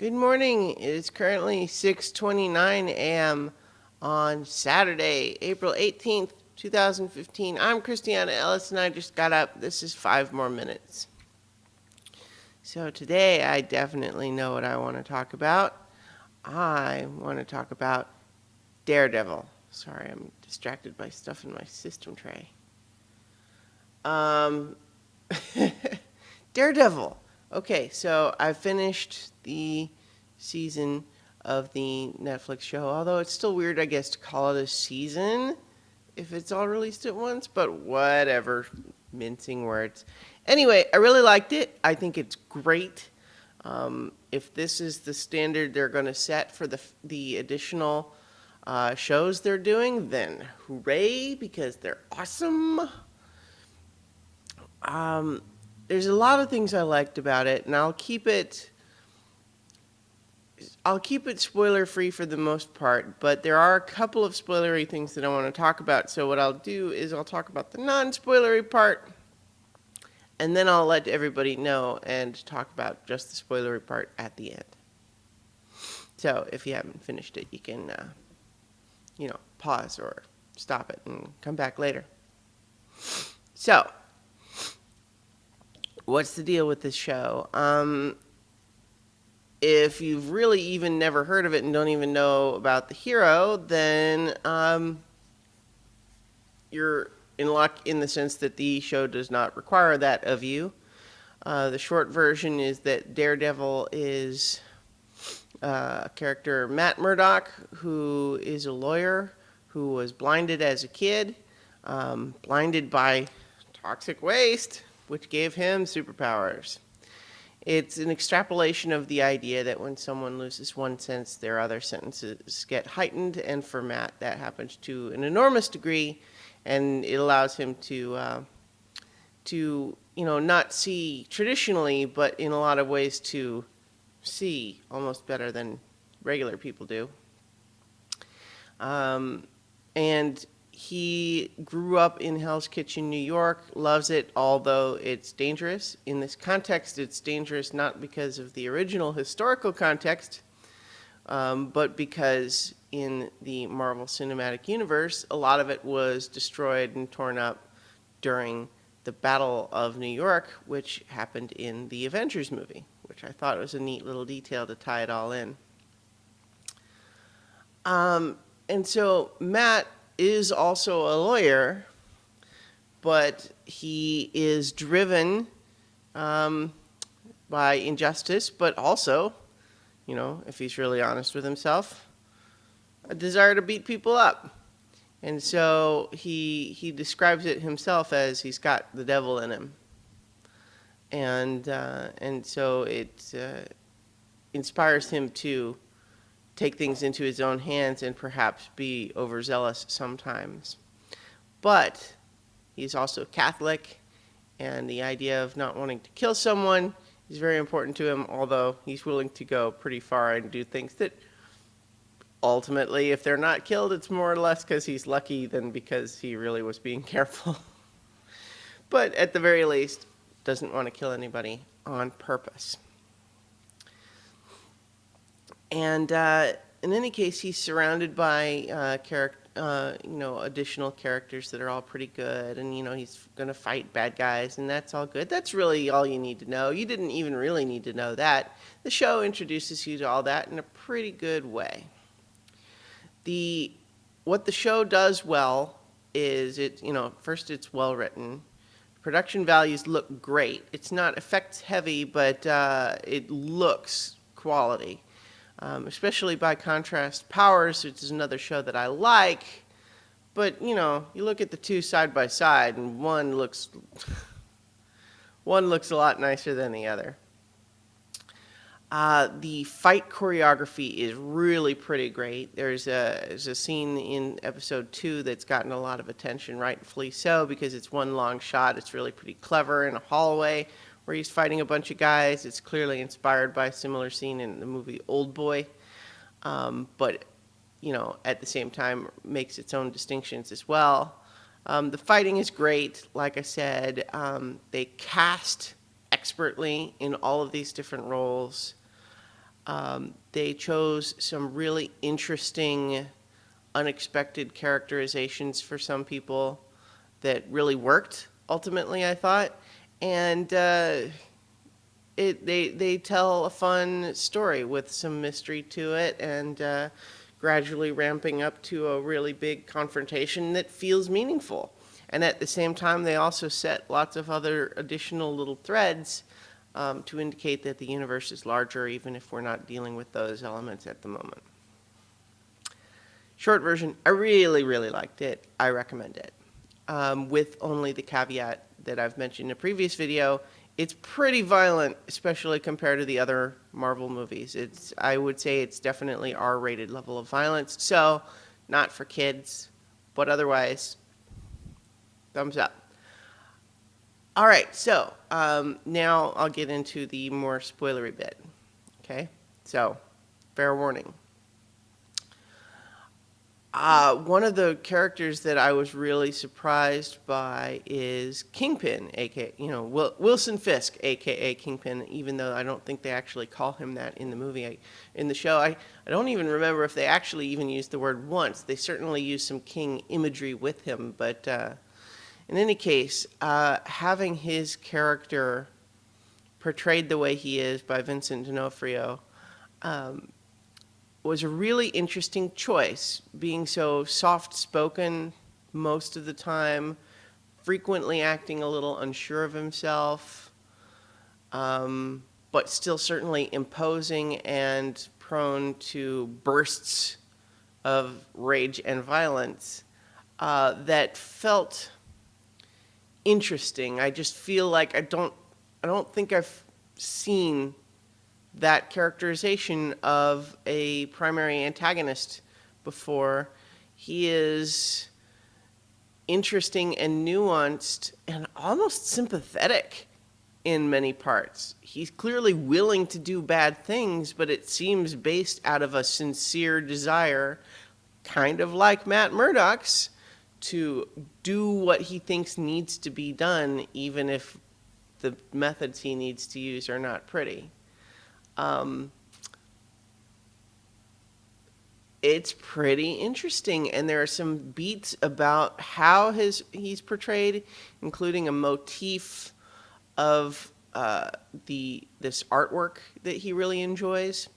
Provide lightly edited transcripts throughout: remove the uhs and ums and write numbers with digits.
Good morning. It is currently 6:29 a.m. on Saturday, April 18th, 2015. I'm Christiana Ellis and I just got up. This is 5 more minutes. So today I definitely know what I want to talk about. I want to talk about Daredevil. Sorry, I'm distracted by stuff in my system tray. Um, Daredevil. Okay, so I finished the season of the Netflix show, although it's still weird, I guess, to call it a season if it's all released at once, but whatever, mincing words. Anyway, I really liked it. I think it's great. If this is the standard they're going to set for the additional shows they're doing, then hooray, because they're awesome. Um, there's a lot of things I liked about it, and I'll keep it spoiler free for the most part, but there are a couple of spoilery things that I want to talk about. So what I'll do is I'll talk about the non-spoilery part, and then I'll let everybody know and talk about just the spoilery part at the end. So if you haven't finished it, you can pause or stop it and come back later. So what's the deal with this show? If you've really even never heard of it and don't even know about the hero, then you're in luck in the sense that the show does not require that of you. The short version is that Daredevil is a character, Matt Murdock, who is a lawyer who was blinded as a kid, blinded by toxic waste, which gave him superpowers. It's an extrapolation of the idea that when someone loses one sense, their other senses get heightened, and for Matt, that happens to an enormous degree, and it allows him to not see traditionally, but in a lot of ways to see almost better than regular people do. And he grew up in Hell's Kitchen, New York, loves it, although it's dangerous. In this context, it's dangerous not because of the original historical context, but because in the Marvel Cinematic Universe, a lot of it was destroyed and torn up during the Battle of New York, which happened in the Avengers movie, which I thought was a neat little detail to tie it all in. And so Matt is also a lawyer, but he is driven by injustice, but also, if he's really honest with himself, a desire to beat people up. And so he describes it himself as he's got the devil in him. And so it inspires him to take things into his own hands and perhaps be overzealous sometimes. But he's also Catholic, and the idea of not wanting to kill someone is very important to him, although he's willing to go pretty far and do things that ultimately, if they're not killed, it's more or less because he's lucky than because he really was being careful. But at the very least, doesn't want to kill anybody on purpose. And in any case, he's surrounded by additional characters that are all pretty good, and he's going to fight bad guys, and that's all good. That's really all you need to know. You didn't even really need to know that. The show introduces you to all that in a pretty good way. What the show does well is first it's well written. Production values look great. It's not effects heavy, but it looks quality. Especially by contrast, Powers, which is another show that I like, but you look at the two side by side, and one looks a lot nicer than the other. The fight choreography is really pretty great. There's a scene in episode 2 that's gotten a lot of attention, rightfully so, because it's one long shot. It's really pretty clever in a hallway where he's fighting a bunch of guys. It's clearly inspired by a similar scene in the movie Old Boy, but at the same time makes its own distinctions as well. The fighting is great. Like I said, they cast expertly in all of these different roles. They chose some really interesting, unexpected characterizations for some people that really worked, ultimately, I thought. And they tell a fun story with some mystery to it, and gradually ramping up to a really big confrontation that feels meaningful. And at the same time, they also set lots of other additional little threads to indicate that the universe is larger, even if we're not dealing with those elements at the moment. Short version, I really, really liked it. I recommend it. With only the caveat that I've mentioned in a previous video. It's pretty violent, especially compared to the other Marvel movies. I would say it's definitely R-rated level of violence. So, not for kids, but otherwise, thumbs up. All right, so now I'll get into the more spoilery bit. Okay, so fair warning. One of the characters that I was really surprised by is Kingpin, aka Wilson Fisk, aka Kingpin. Even though I don't think they actually call him that in the movie, in the show, I don't even remember if they actually even used the word once. They certainly used some King imagery with him, but in any case, having his character portrayed the way he is by Vincent D'Onofrio. Was a really interesting choice, being so soft-spoken most of the time, frequently acting a little unsure of himself, but still certainly imposing and prone to bursts of rage and violence that felt interesting. I just feel like I don't think I've seen that characterization of a primary antagonist before. He is interesting and nuanced and almost sympathetic in many parts. He's clearly willing to do bad things, but it seems based out of a sincere desire, kind of like Matt Murdock's, to do what he thinks needs to be done, even if the methods he needs to use are not pretty. It's pretty interesting, and there are some beats about how he's portrayed, including a motif of this artwork that he really enjoys.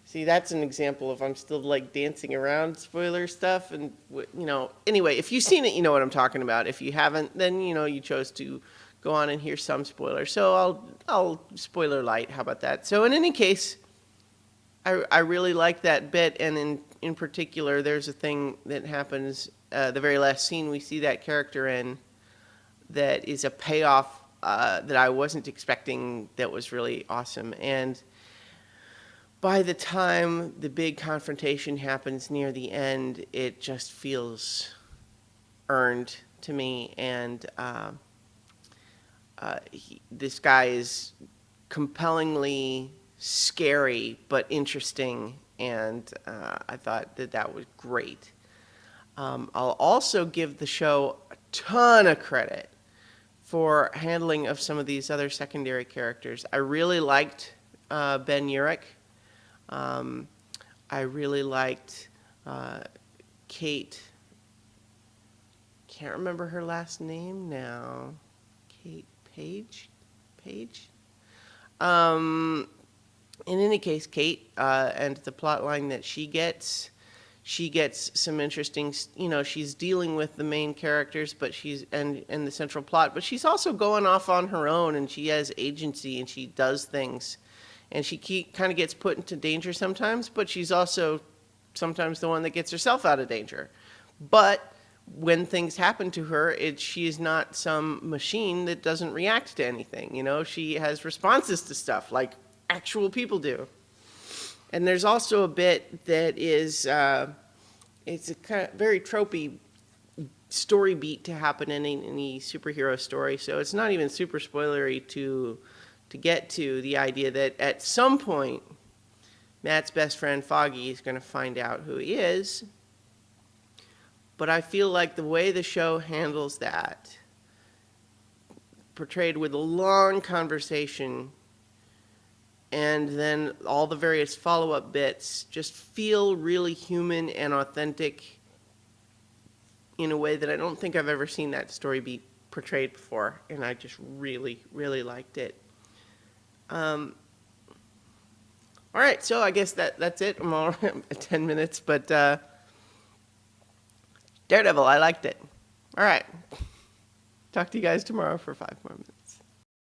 See, that's an example of I'm still like dancing around spoiler stuff, and anyway, if you've seen it, you know what I'm talking about. If you haven't, then you chose to go on and hear some spoilers. So I'll spoiler light. How about that? So in any case, I really like that bit, and in particular, there's a thing that happens the very last scene we see that character in that is a payoff that I wasn't expecting. That was really awesome. And by the time the big confrontation happens near the end, it just feels earned to me, and this guy is compellingly scary but interesting, and I thought that was great. I'll also give the show a ton of credit for handling of some of these other secondary characters. I really liked Ben Urich. I really liked Kate. Can't remember her last name now. Kate Page? In any case, Kate and the plot line that she gets some interesting, she's dealing with the main characters, but and the central plot, but she's also going off on her own, and she has agency, and she does things, and she kind of gets put into danger sometimes, but she's also sometimes the one that gets herself out of danger. But when things happen to her, she is not some machine that doesn't react to anything. She has responses to stuff like actual people do. And there's also a bit that is, it's a kind of very tropey story beat to happen in any superhero story. So it's not even super spoilery to get to the idea that at some point, Matt's best friend Foggy is going to find out who he is. But I feel like the way the show handles that, portrayed with a long conversation, and then all the various follow-up bits just feel really human and authentic in a way that I don't think I've ever seen that story be portrayed before, and I just really, really liked it. All right, so I guess that's it. I'm all at 10 minutes, but Daredevil, I liked it. All right. Talk to you guys tomorrow for 5 more minutes.